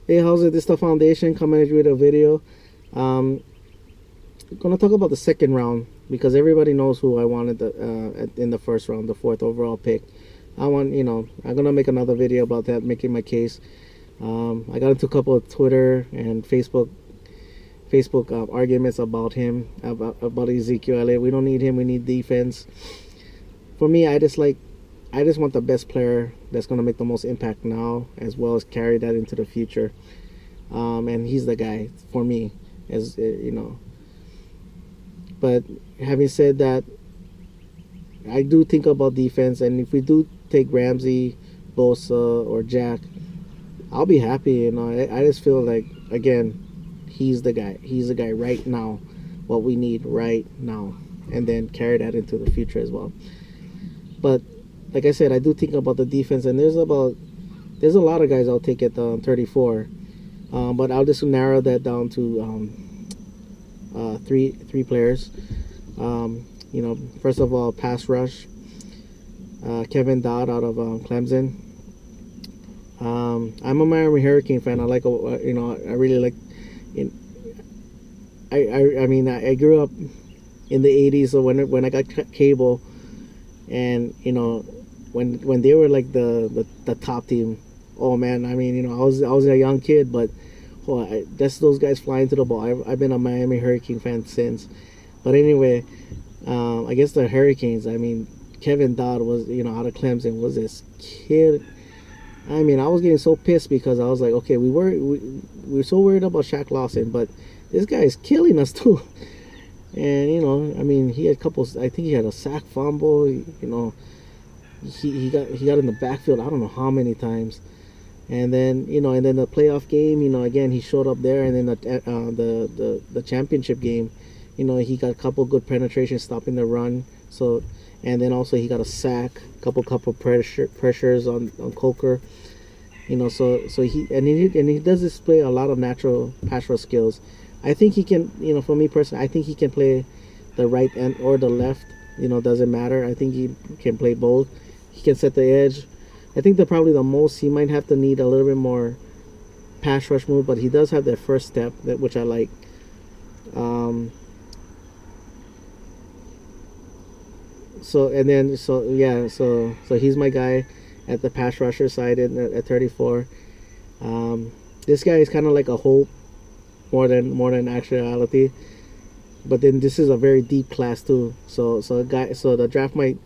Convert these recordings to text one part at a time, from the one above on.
Hey, how's it? This is the foundation coming at you with a video. Um, Gonna talk about the second round because everybody knows who I wanted in the first round, the fourth overall pick. I'm gonna make another video about that, making my case. I got into a couple of Twitter and Facebook arguments about him, about Ezekiel Elliott. We don't need him. We need defense. For me, I just want the best player that's gonna make the most impact now, as well as carry that into the future. And he's the guy for me, as you know. But having said that, I do think about defense, and if we do take Ramsey, Bosa, or Jack, I'll be happy. I just feel like, again, he's the guy. He's the guy right now. What we need right now, and then carry that into the future as well. But like I said, I do think about the defense, and there's a lot of guys I'll take at 34. But I'll just narrow that down to three players. First of all, pass rush. Kevin Dodd out of Clemson. I'm a Miami Hurricane fan. I like, I really like. I grew up in the '80s, so when I got cable, and when they were like the top team. Oh man, I was a young kid, but that's those guys flying to the ball. I've been a Miami Hurricane fan since. But anyway, I guess the Hurricanes. Kevin Dodd was out of Clemson, was this kid. I was getting so pissed because I was like, okay, we were so worried about Shaq Lawson, but this guy is killing us too. And he had couples. I think he had a sack fumble. He got in the backfield. I don't know how many times. And then the playoff game. Again, he showed up there. And then the championship game, he got a couple good penetrations, stopping the run. So, and then also he got a sack, couple pressures on Coker. So he does display a lot of natural pass rush skills. I think he can, for me personally, I think he can play the right end or the left. Doesn't matter. I think he can play both. He can set the edge. I think that probably the most he might have to need a little bit more pass rush move, but he does have that first step, which I like. So he's my guy at the pass rusher side at 34. This guy is kind of like a hope more than actuality. But then this is a very deep class too. So the draft might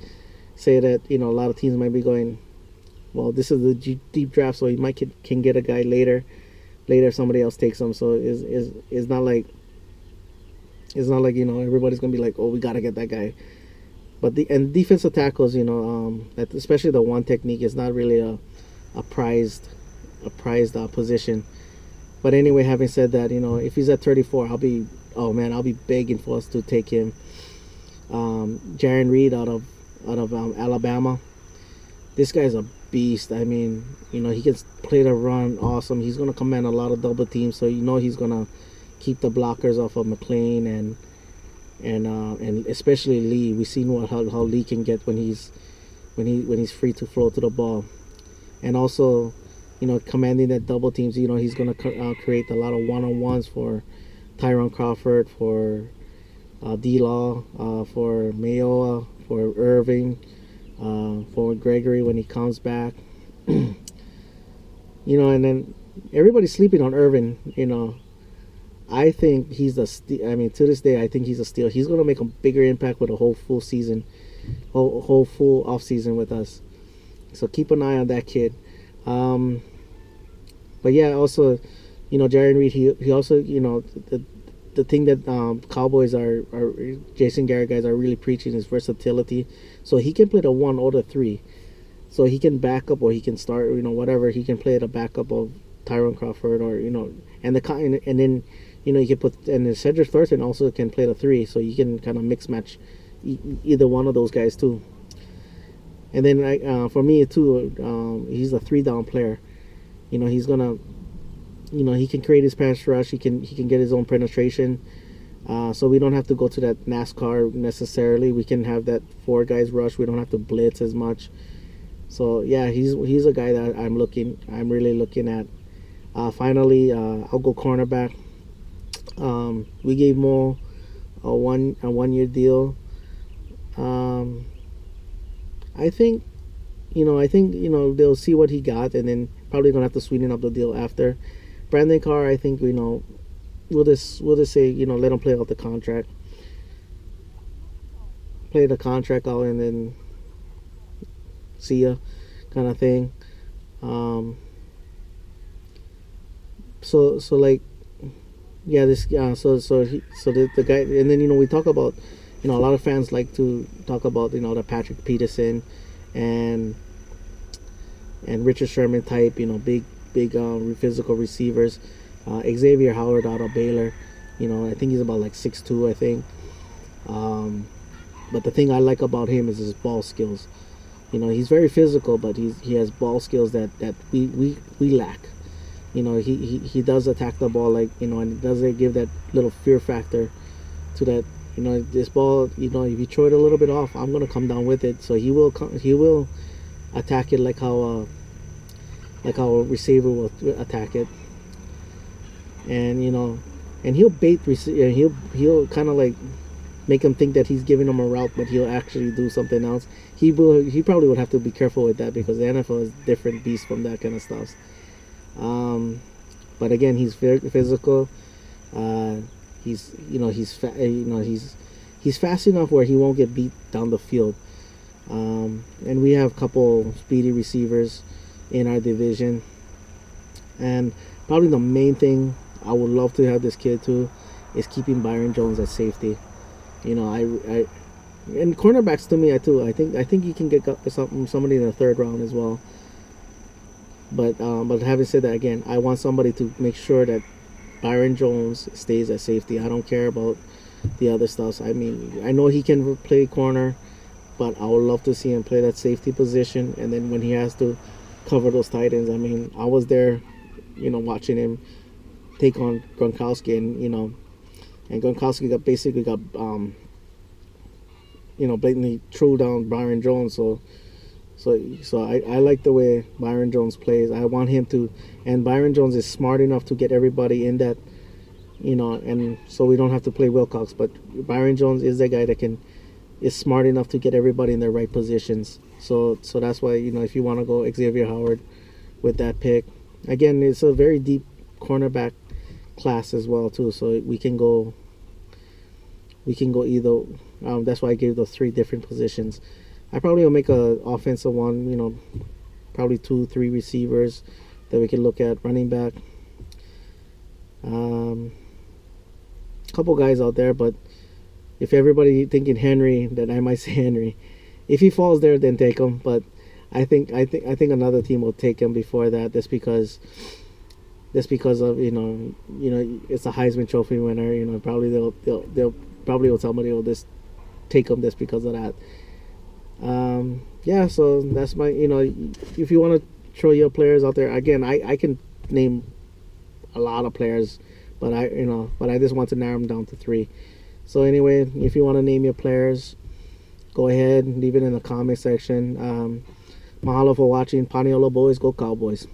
say that a lot of teams might be going, well, this is the deep draft, so he might can get a guy later if somebody else takes him. So it's not like everybody's gonna be like, oh, we gotta get that guy. But defensive tackles, especially the one technique is not really a prized position. But anyway, having said that, if he's at 34, I'll be begging for us to take him. Jaren Reed out of Alabama. This guy's a beast. He can play the run awesome. He's gonna command a lot of double teams, so he's gonna keep the blockers off of McLean and especially Lee. We've seen how Lee can get when he's free to throw to the ball, and also commanding that double teams. He's gonna create a lot of one-on-ones for Tyron Crawford, for D-Law, for Mayoa, for Irving, for Gregory when he comes back. And then everybody's sleeping on Irvin. I think he's to this day, I think he's a steal. He's going to make a bigger impact with a whole full season, whole full off season with us. So keep an eye on that kid. But yeah, also, Jaren Reed, he also, the thing that Cowboys are Jason Garrett guys are really preaching is versatility. So he can play the 1 or the 3. So he can back up or he can start, whatever. He can play the backup of Tyron Crawford or, and then, you can put, and Cedric Thornton also can play the 3. So you can kind of mix match either one of those guys too. And then for me too, he's a 3-down player. He's gonna, he can create his pass rush. He can get his own penetration. So we don't have to go to that NASCAR necessarily. We can have that 4 guys rush. We don't have to blitz as much. So yeah, he's a guy that I'm really looking at. Finally, I'll go cornerback. We gave Mo a 1 year deal. Um, I think they'll see what he got, and then probably gonna have to sweeten up the deal after. Brandon Carr, I think we'll just say let him play out the contract, play the contract out, and then see ya, kind of thing. Um, so like yeah, this the guy, and then we talk about a lot of fans like to talk about the Patrick Peterson and Richard Sherman type, big physical receivers. Xavier Howard out of Baylor, I think he's about like 6'2", I think. But the thing I like about him is his ball skills. He's very physical, but he has ball skills that we lack. He does attack the ball, like, and doesn't give that little fear factor to that. This ball, if you throw it a little bit off, I'm gonna come down with it. So he will attack it like how a receiver will attack it. And and he'll bait receiver. He'll kind of like make him think that he's giving him a route, but he'll actually do something else. He probably would have to be careful with that, because the NFL is a different beast from that kind of stuff. But again, he's very physical. He's fast enough where he won't get beat down the field. And we have a couple speedy receivers in our division. And probably the main thing I would love to have this kid too is keeping Byron Jones at safety. And cornerbacks to me, I think he can get somebody in the third round as well. But having said that, again, I want somebody to make sure that Byron Jones stays at safety. I don't care about the other stuff. I mean, I know he can play corner, but I would love to see him play that safety position. And then when he has to cover those tight ends, I mean, I was there, watching him take on Gronkowski, and Gronkowski basically got blatantly threw down Byron Jones. So I like the way Byron Jones plays. I want him to, and Byron Jones is smart enough to get everybody in that, and so we don't have to play Wilcox. But Byron Jones is the guy that is smart enough to get everybody in their right positions. So that's why, if you want to go Xavier Howard with that pick, again, it's a very deep cornerback class as well too. So we can go either. That's why I gave those 3 different positions. I probably will make a offensive one, probably 2-3 receivers that we can look at, running back. Couple guys out there, but if everybody thinking Henry, then I might say Henry. If he falls there, then take him. But I think another team will take him before that, just because of it's a Heisman Trophy winner. Probably they'll probably somebody will just take him just because of that. Yeah, so that's my, if you want to throw your players out there, again, I can name a lot of players, but I just want to narrow them down to 3. So anyway, if you want to name your players, go ahead and leave it in the comment section. Mahalo for watching. Paniolo boys, go Cowboys.